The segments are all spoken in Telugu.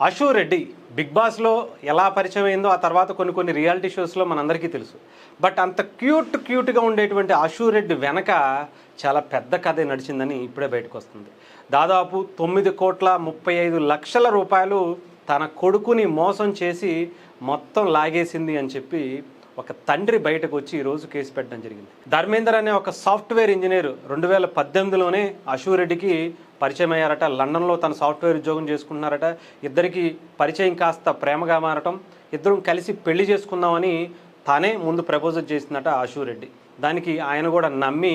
అశు రెడ్డి బిగ్ బాస్లో ఎలా పరిచయం అయిందో ఆ తర్వాత కొన్ని రియాలిటీ షోస్లో మనందరికీ తెలుసు. బట్ అంత క్యూట్గా ఉండేటువంటి అశు రెడ్డి వెనక చాలా పెద్ద కథే నడిచిందని ఇప్పుడే బయటకు వస్తుంది. దాదాపు 9,35,00,000 రూపాయలు తన కొడుకుని మోసం చేసి మొత్తం లాగేసింది అని చెప్పి ఒక తండ్రి బయటకు వచ్చి ఈరోజు కేసు పెట్టడం జరిగింది. ధర్మేందర్ అనే ఒక సాఫ్ట్వేర్ ఇంజనీర్ 2018లోనే అశు రెడ్డికి పరిచయం అయ్యారట. లండన్లో తన సాఫ్ట్వేర్ ఉద్యోగం చేసుకుంటున్నారట. ఇద్దరికి పరిచయం కాస్త ప్రేమగా మారటం, ఇద్దరం కలిసి పెళ్లి చేసుకుందామని తానే ముందు ప్రపోజల్ చేసిందట అశు రెడ్డి. దానికి ఆయన కూడా నమ్మి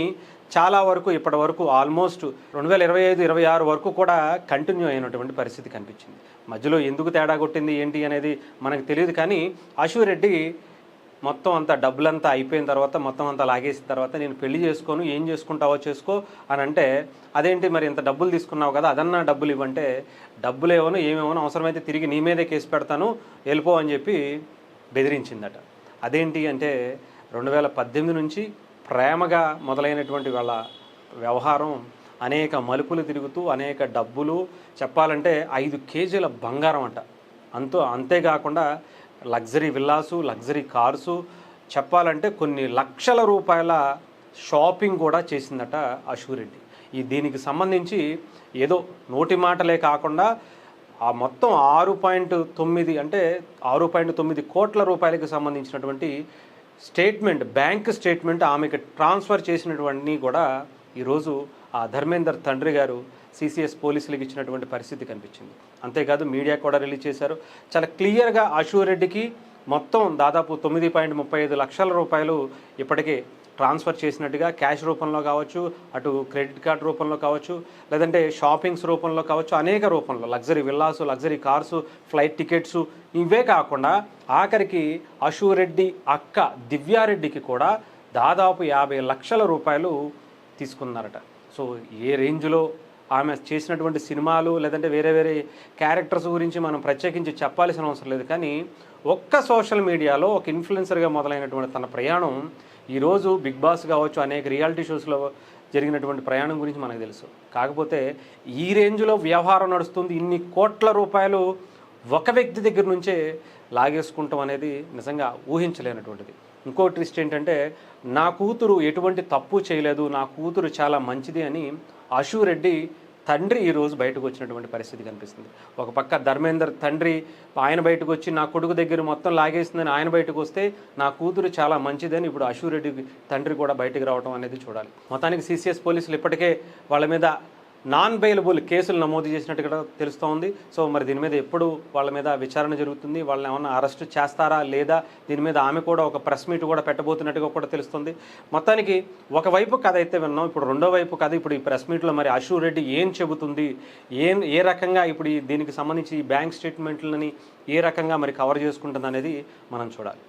చాలా వరకు ఇప్పటి వరకు ఆల్మోస్ట్ 2025-26 వరకు కూడా కంటిన్యూ అయినటువంటి పరిస్థితి కనిపించింది. మధ్యలో ఎందుకు తేడా కొట్టింది ఏంటి అనేది మనకు తెలియదు. కానీ అశు రెడ్డి మొత్తం అంతా డబ్బులంతా అయిపోయిన తర్వాత మొత్తం అంతా లాగేసిన తర్వాత నేను పెళ్లి చేసుకోను, ఏం చేసుకుంటావో చేసుకో అని అంటే, అదేంటి మరి ఇంత డబ్బులు తీసుకున్నావు కదా, అదన్నా డబ్బులు ఇవ్వంటే, డబ్బులు ఏమో ఏమేమో అవసరమైతే తిరిగి నీ మీదే కేసు పెడతాను వెళ్ళిపో అని చెప్పి బెదిరించిందట. అదేంటి అంటే 2018 నుంచి ప్రేమగా మొదలైనటువంటి వాళ్ళ వ్యవహారం అనేక మలుపులు తిరుగుతూ అనేక డబ్బులు, చెప్పాలంటే 5 కేజీల బంగారం అంట. అంతేకాకుండా లగ్జరీ విల్లాసు, లగ్జరీ కార్సు, చెప్పాలంటే కొన్ని లక్షల రూపాయల షాపింగ్ కూడా చేసిందట అశు రెడ్డి. దీనికి సంబంధించి ఏదో నోటి మాటలే కాకుండా ఆ మొత్తం 6.9 అంటే 6.9 కోట్ల రూపాయలకి సంబంధించినటువంటి స్టేట్మెంట్, బ్యాంక్ స్టేట్మెంట్ ఆమెకి ట్రాన్స్ఫర్ చేసినటువంటి కూడా ఈరోజు ఆ ధర్మేందర్ తండ్రి గారు సిసిఎస్ పోలీసులకు ఇచ్చినటువంటి పరిస్థితి కనిపించింది. అంతేకాదు మీడియా కూడా రిలీజ్ చేశారు. చాలా క్లియర్గా అశు రెడ్డికి మొత్తం దాదాపు 9.35 లక్షల రూపాయలు ఇప్పటికే ట్రాన్స్ఫర్ చేసినట్టుగా, క్యాష్ రూపంలో కావచ్చు, అటు క్రెడిట్ కార్డ్ రూపంలో కావచ్చు, లేదంటే షాపింగ్స్ రూపంలో కావచ్చు, అనేక రూపంలో luxury villas, luxury cars, flight tickets, ఇవే కాకుండా ఆఖరికి అశు రెడ్డి అక్క దివ్యారెడ్డికి కూడా దాదాపు 50 లక్షల రూపాయలు తీసుకున్నారట. సో ఏ రేంజ్లో ఆమె చేసినటువంటి సినిమాలు, లేదంటే వేరే క్యారెక్టర్స్ గురించి మనం ప్రత్యేకించి చెప్పాల్సిన అవసరం లేదు. కానీ ఒక్క సోషల్ మీడియాలో ఒక ఇన్ఫ్లుయెన్సర్గా మొదలైనటువంటి తన ప్రయాణం ఈరోజు బిగ్ బాస్ కావచ్చు, అనేక రియాలిటీ షోస్లో జరిగినటువంటి ప్రయాణం గురించి మనకు తెలుసు. కాకపోతే ఈ రేంజ్లో వ్యవహారం నడుస్తుంది, ఇన్ని కోట్ల రూపాయలు ఒక వ్యక్తి దగ్గర నుంచే లాగేసుకుంటాం అనేది నిజంగా ఊహించలేనటువంటిది. ఇంకో ట్విస్ట్ ఏంటంటే, నా కూతురు ఎటువంటి తప్పు చేయలేదు, నా కూతురు చాలా మంచిది అని అశు రెడ్డి తండ్రి ఈరోజు బయటకు వచ్చినటువంటి పరిస్థితి కనిపిస్తుంది. ఒక పక్క ధర్మేందర్ తండ్రి ఆయన బయటకు వచ్చి నా కొడుకు దగ్గర మొత్తం లాగేసిందని ఆయన బయటకు వస్తే, నా కూతురు చాలా మంచిదని ఇప్పుడు అశు రెడ్డి తండ్రి కూడా బయటకు రావడం అనేది చూడాలి. మొత్తానికి సిసిఎస్ పోలీసులు ఇప్పటికే వాళ్ళ మీద నాన్ బెయిలబుల్ కేసులు నమోదు చేసినట్టుగా తెలుస్తోంది. సో మరి దీని మీద ఎప్పుడు వాళ్ళ మీద విచారణ జరుగుతుంది, వాళ్ళని ఏమన్నా అరెస్ట్ చేస్తారా లేదా, దీని మీద ఆమె కూడా ఒక ప్రెస్ మీట్ కూడా పెట్టబోతున్నట్టుగా కూడా తెలుస్తుంది. మొత్తానికి ఒకవైపు కథ అయితే విన్నాం, ఇప్పుడు రెండో వైపు కథ ఇప్పుడు ఈ ప్రెస్ మీట్లో మరి అశు రెడ్డి ఏం చెబుతుంది, ఏ రకంగా ఇప్పుడు దీనికి సంబంధించి ఈ బ్యాంక్ స్టేట్మెంట్లని ఏ రకంగా మరి కవర్ చేసుకుంటుంది అనేది మనం చూడాలి.